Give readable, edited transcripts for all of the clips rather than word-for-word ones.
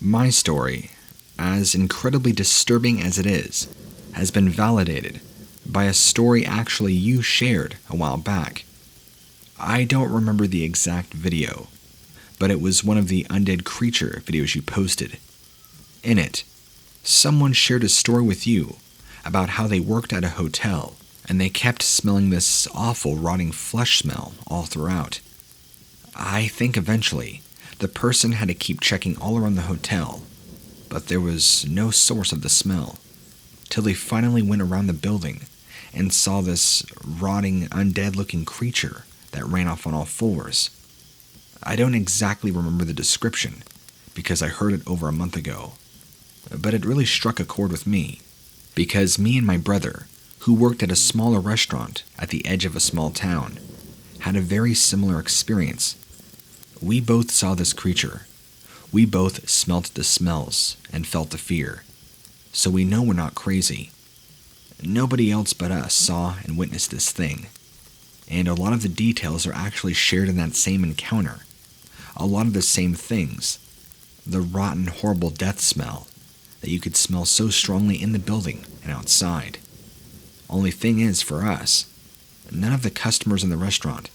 My story, as incredibly disturbing as it is, has been validated by a story actually you shared a while back. I don't remember the exact video, but it was one of the Undead creature videos you posted. In it, someone shared a story with you about how they worked at a hotel and they kept smelling this awful rotting flesh smell all throughout. I think eventually the person had to keep checking all around the hotel, but there was no source of the smell, till they finally went around the building and saw this rotting, undead-looking creature that ran off on all fours. I don't exactly remember the description, because I heard it over a month ago, but it really struck a chord with me, because me and my brother, who worked at a smaller restaurant at the edge of a small town, had a very similar experience. We both saw this creature. We both smelt the smells and felt the fear, so we know we're not crazy. Nobody else but us saw and witnessed this thing, and a lot of the details are actually shared in that same encounter. A lot of the same things. The rotten, horrible death smell that you could smell so strongly in the building and outside. Only thing is, for us, none of the customers in the restaurant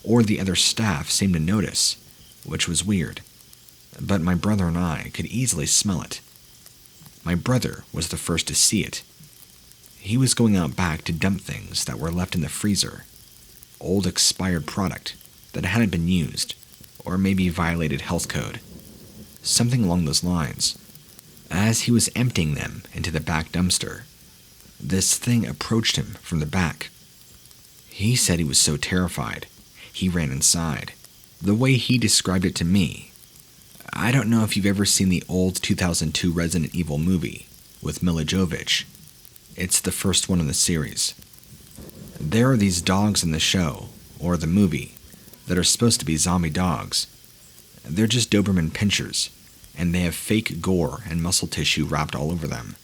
or the other staff seemed to notice, which was weird. But my brother and I could easily smell it. My brother was the first to see it. He was going out back to dump things that were left in the freezer. Old expired product that hadn't been used, or maybe violated health code. Something along those lines. As he was emptying them into the back dumpster, this thing approached him from the back. He said he was so terrified, he ran inside. The way he described it to me, I don't know if you've ever seen the old 2002 Resident Evil movie with Mila Jovovich. It's the first one in the series. There are these dogs in the show, or the movie, that are supposed to be zombie dogs. They're just Doberman pinschers, and they have fake gore and muscle tissue wrapped all over them.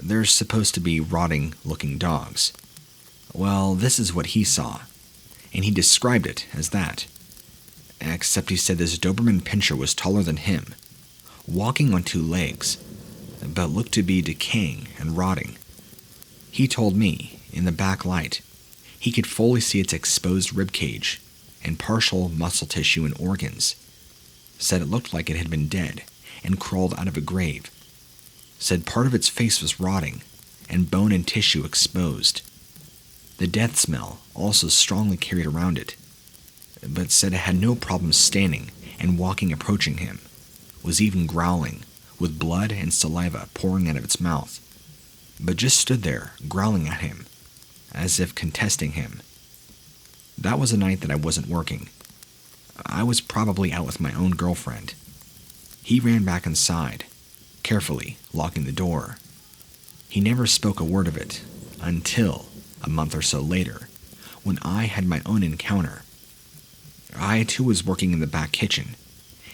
They're supposed to be rotting-looking dogs. Well, this is what he saw, and he described it as that. Except he said this Doberman pinscher was taller than him, walking on two legs, but looked to be decaying and rotting. He told me, in the back light, he could fully see its exposed ribcage and partial muscle tissue and organs. Said it looked like it had been dead and crawled out of a grave. Said part of its face was rotting and bone and tissue exposed. The death smell also strongly carried around it, but said it had no problem standing and walking approaching him, was even growling, with blood and saliva pouring out of its mouth, but just stood there growling at him, as if contesting him. That was a night that I wasn't working. I was probably out with my own girlfriend. He ran back inside, carefully locking the door. He never spoke a word of it until a month or so later, when I had my own encounter. I too was working in the back kitchen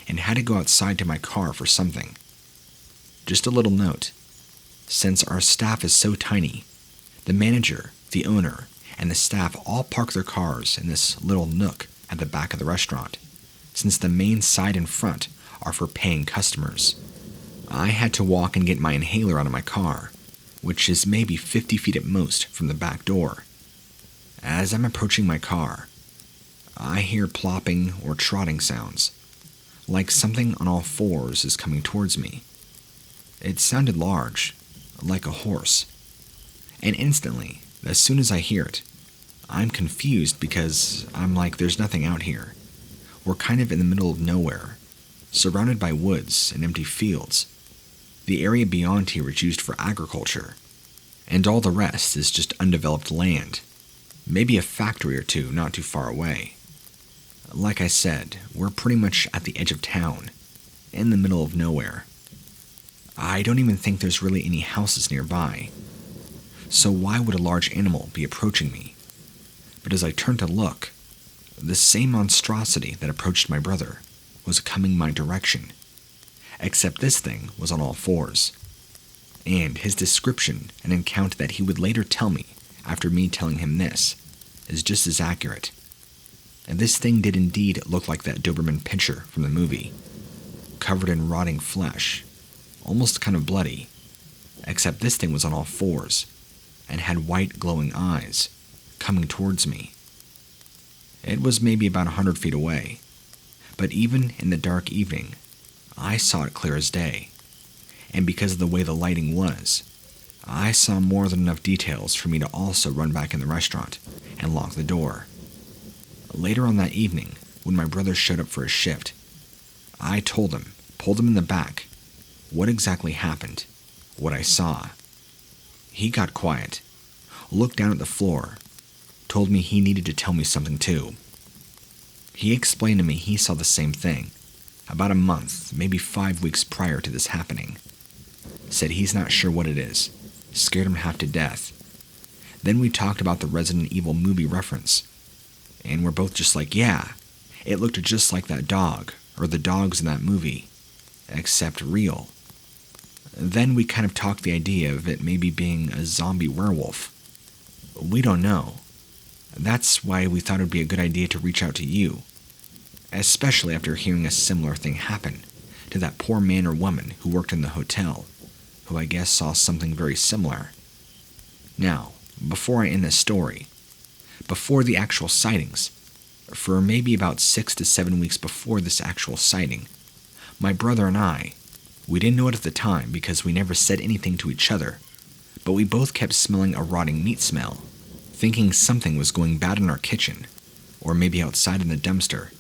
and had to go outside to my car for something. Just a little note. Since our staff is so tiny, the manager, the owner, and the staff all park their cars in this little nook at the back of the restaurant, since the main side and front are for paying customers. I had to walk and get my inhaler out of my car, which is maybe 50 feet at most from the back door. As I'm approaching my car, I hear plopping or trotting sounds, like something on all fours is coming towards me. It sounded large, like a horse. And instantly, as soon as I hear it, I'm confused because I'm like, there's nothing out here. We're kind of in the middle of nowhere, surrounded by woods and empty fields. The area beyond here is used for agriculture, and all the rest is just undeveloped land. Maybe a factory or two not too far away. Like I said, we're pretty much at the edge of town, in the middle of nowhere. I don't even think there's really any houses nearby. So why would a large animal be approaching me? But as I turned to look, the same monstrosity that approached my brother was coming my direction, except this thing was on all fours. And his description and account that he would later tell me after me telling him this is just as accurate. And this thing did indeed look like that Doberman pinscher from the movie. covered in rotting flesh, almost kind of bloody, except this thing was on all fours and had white glowing eyes coming towards me. It was maybe about 100 feet away, but even in the dark evening, I saw it clear as day, and because of the way the lighting was, I saw more than enough details for me to also run back in the restaurant and lock the door. Later on that evening, when my brother showed up for his shift, I told him, pulled him in the back, what exactly happened, what I saw. He got quiet, looked down at the floor, told me he needed to tell me something too. He explained to me he saw the same thing, about a month, maybe 5 weeks prior to this happening. Said he's not sure what it is, scared him half to death. Then we talked about the Resident Evil movie reference, and we're both just like, yeah, it looked just like that dog, or the dogs in that movie, except real. Then we kind of talked the idea of it maybe being a zombie werewolf. We don't know. That's why we thought it would be a good idea to reach out to you, especially after hearing a similar thing happen to that poor man or woman who worked in the hotel, who I guess saw something very similar. Now, before I end this story, before the actual sightings, for maybe about 6 to 7 weeks before this actual sighting, my brother and I, we didn't know it at the time because we never said anything to each other, but we both kept smelling a rotting meat smell, thinking something was going bad in our kitchen, or maybe outside in the dumpster.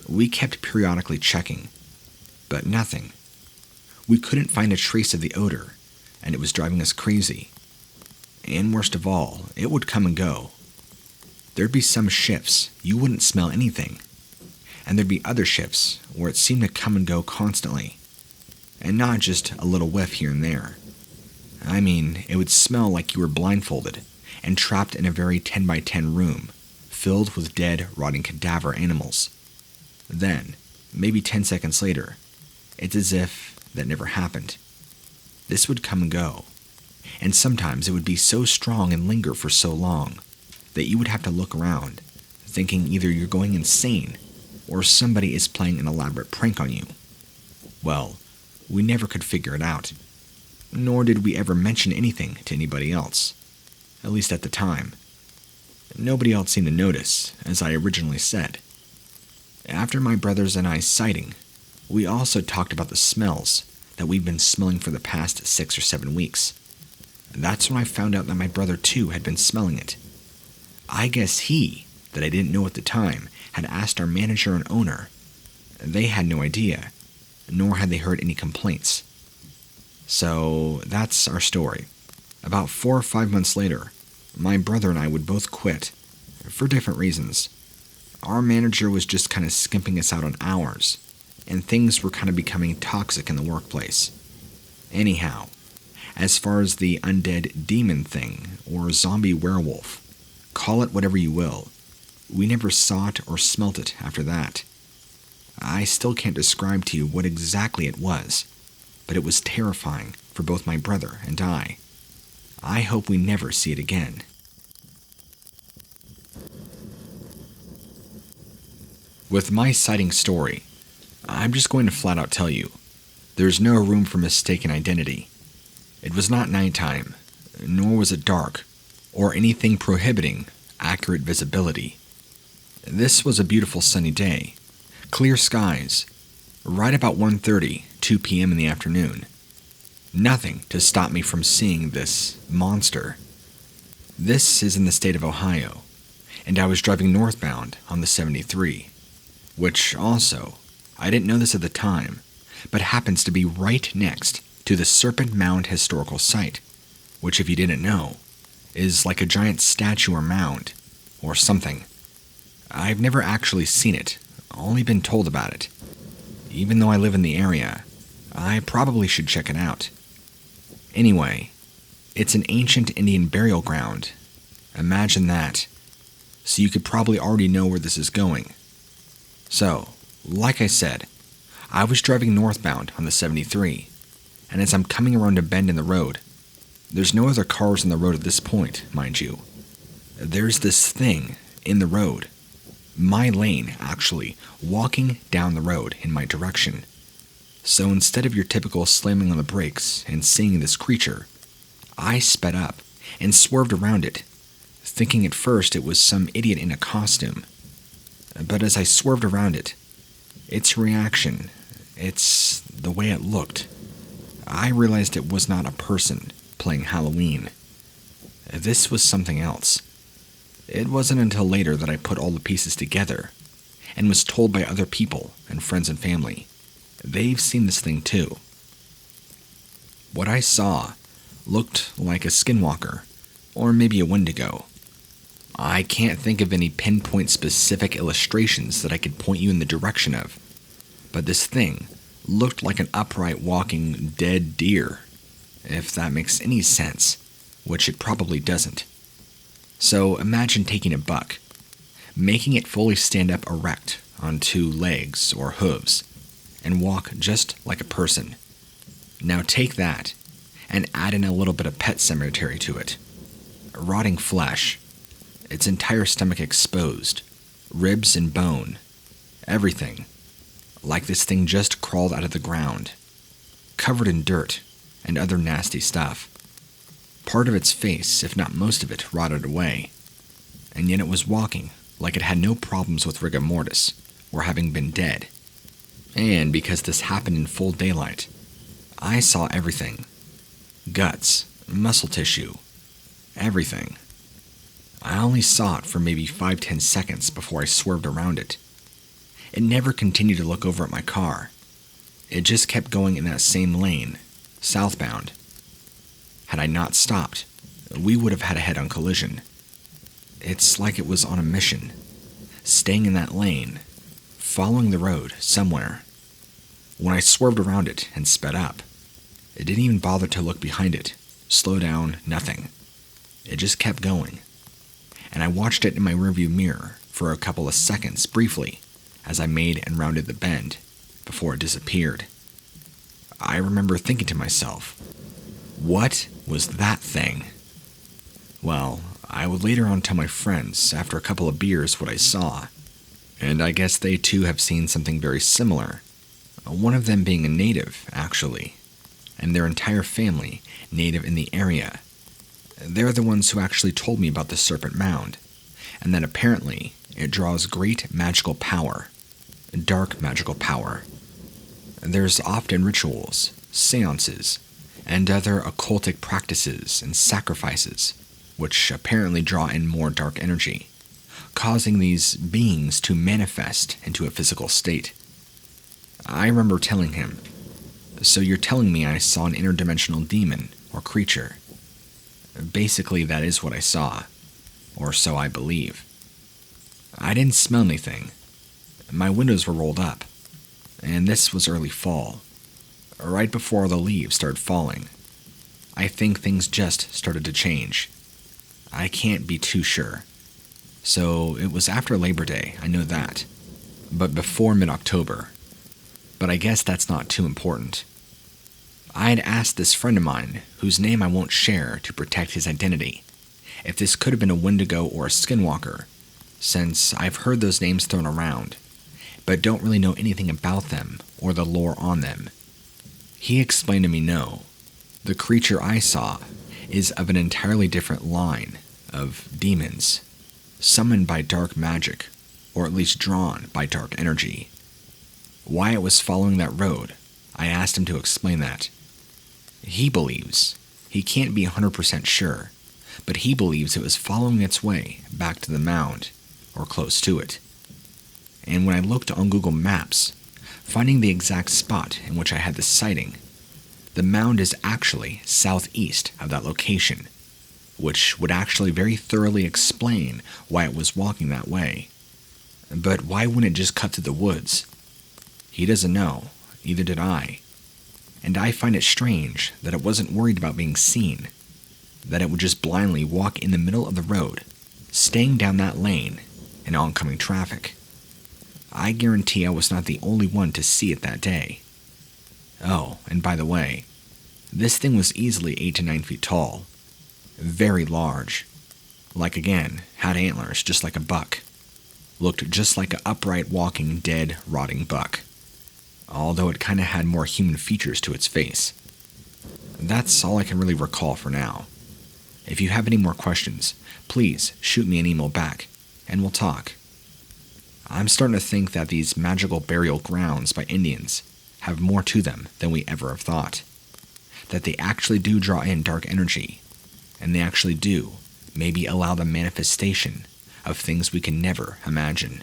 We kept periodically checking, but nothing. We couldn't find a trace of the odor, and it was driving us crazy. And worst of all, it would come and go. There'd be some shifts you wouldn't smell anything, and there'd be other shifts where it seemed to come and go constantly, and not just a little whiff here and there. I mean, it would smell like you were blindfolded and trapped in a very 10 by 10 room, filled with dead, rotting cadaver animals. Then, maybe 10 seconds later, it's as if that never happened. This would come and go, and sometimes it would be so strong and linger for so long that you would have to look around, thinking either you're going insane or somebody is playing an elaborate prank on you. Well, we never could figure it out, nor did we ever mention anything to anybody else, at least at the time. Nobody else seemed to notice, as I originally said. After my brother's and I's sighting, we also talked about the smells that we'd been smelling for the past 6 or 7 weeks. That's when I found out that my brother too had been smelling it. I guess he, that I didn't know at the time, had asked our manager and owner. They had no idea, nor had they heard any complaints. So that's our story. About 4 or 5 months later, my brother and I would both quit, for different reasons. Our manager was just kind of skimping us out on hours, and things were kind of becoming toxic in the workplace. Anyhow, as far as the undead demon thing, or zombie werewolf, call it whatever you will, we never saw it or smelt it after that. I still can't describe to you what exactly it was, but it was terrifying for both my brother and I. I hope we never see it again. With my sighting story, I'm just going to flat out tell you, there's no room for mistaken identity. It was not nighttime, nor was it dark, or anything prohibiting accurate visibility. This was a beautiful sunny day, clear skies, right about 1:30, 2 p.m. in the afternoon. Nothing to stop me from seeing this monster. This is in the state of Ohio, and I was driving northbound on the 73, which also, I didn't know this at the time, but happens to be right next to the Serpent Mound historical site, which, if you didn't know, is like a giant statue or mound, or something. I've never actually seen it, only been told about it. Even though I live in the area, I probably should check it out. Anyway, it's an ancient Indian burial ground. Imagine that. So you could probably already know where this is going. So, like I said, I was driving northbound on the 73, and as I'm coming around a bend in the road, there's no other cars on the road at this point, mind you. There's this thing in the road, my lane actually, walking down the road in my direction. So instead of your typical slamming on the brakes and seeing this creature, I sped up and swerved around it, thinking at first it was some idiot in a costume. But as I swerved around it, its reaction, it's the way it looked, I realized it was not a person playing Halloween. This was something else. It wasn't until later that I put all the pieces together and was told by other people and friends and family. They've seen this thing too. What I saw looked like a skinwalker, or maybe a wendigo. I can't think of any pinpoint specific illustrations that I could point you in the direction of, but this thing looked like an upright walking dead deer, if that makes any sense, which it probably doesn't. So imagine taking a buck, making it fully stand up erect on two legs or hooves, and walk just like a person. Now take that and add in a little bit of Pet Cemetery to it. Rotting flesh, its entire stomach exposed, ribs and bone, everything, like this thing just crawled out of the ground, covered in dirt and other nasty stuff. Part of its face, if not most of it, rotted away, and yet it was walking like it had no problems with rigor mortis or having been dead. And because this happened in full daylight, I saw everything. Guts, muscle tissue, everything. I only saw it for maybe 5-10 seconds before I swerved around it. It never continued to look over at my car. It just kept going in that same lane, southbound. Had I not stopped, we would have had a head-on collision. It's like it was on a mission, staying in that lane, following the road somewhere. When I swerved around it and sped up, it didn't even bother to look behind it, slow down, nothing. It just kept going. And I watched it in my rearview mirror for a couple of seconds briefly as I made and rounded the bend before it disappeared. I remember thinking to myself, what was that thing? Well, I would later on tell my friends after a couple of beers what I saw, and I guess they too have seen something very similar. One of them being a native, actually, and their entire family native in the area. They're the ones who actually told me about the Serpent Mound, and that apparently it draws great magical power, dark magical power. There's often rituals, seances, and other occultic practices and sacrifices, which apparently draw in more dark energy, causing these beings to manifest into a physical state. I remember telling him, "So you're telling me I saw an interdimensional demon or creature?" Basically, that is what I saw, or so I believe. I didn't smell anything. My windows were rolled up, and this was early fall, right before the leaves started falling. I think things just started to change. I can't be too sure. So it was after Labor Day, I know that, but before mid-October. But I guess that's not too important. I had asked this friend of mine, whose name I won't share to protect his identity, if this could have been a Wendigo or a Skinwalker, since I've heard those names thrown around, but don't really know anything about them or the lore on them. He explained to me no. The creature I saw is of an entirely different line of demons, summoned by dark magic, or at least drawn by dark energy. Why it was following that road, I asked him to explain that. He believes, he can't be 100% sure, but he believes it was following its way back to the mound, or close to it. And when I looked on Google Maps, finding the exact spot in which I had the sighting, the mound is actually southeast of that location, which would actually very thoroughly explain why it was walking that way. But why wouldn't it just cut through the woods? He doesn't know, either did I. And I find it strange that it wasn't worried about being seen, that it would just blindly walk in the middle of the road, staying down that lane in oncoming traffic. I guarantee I was not the only one to see it that day. Oh, and by the way, this thing was easily 8 to 9 feet tall, very large, like again, had antlers just like a buck, looked just like an upright walking dead, rotting buck. although it kinda had more human features to its face. That's all I can really recall for now. If you have any more questions, please shoot me an email back, and we'll talk. I'm starting to think that these magical burial grounds by Indians have more to them than we ever have thought. That they actually do draw in dark energy, and they actually do maybe allow the manifestation of things we can never imagine.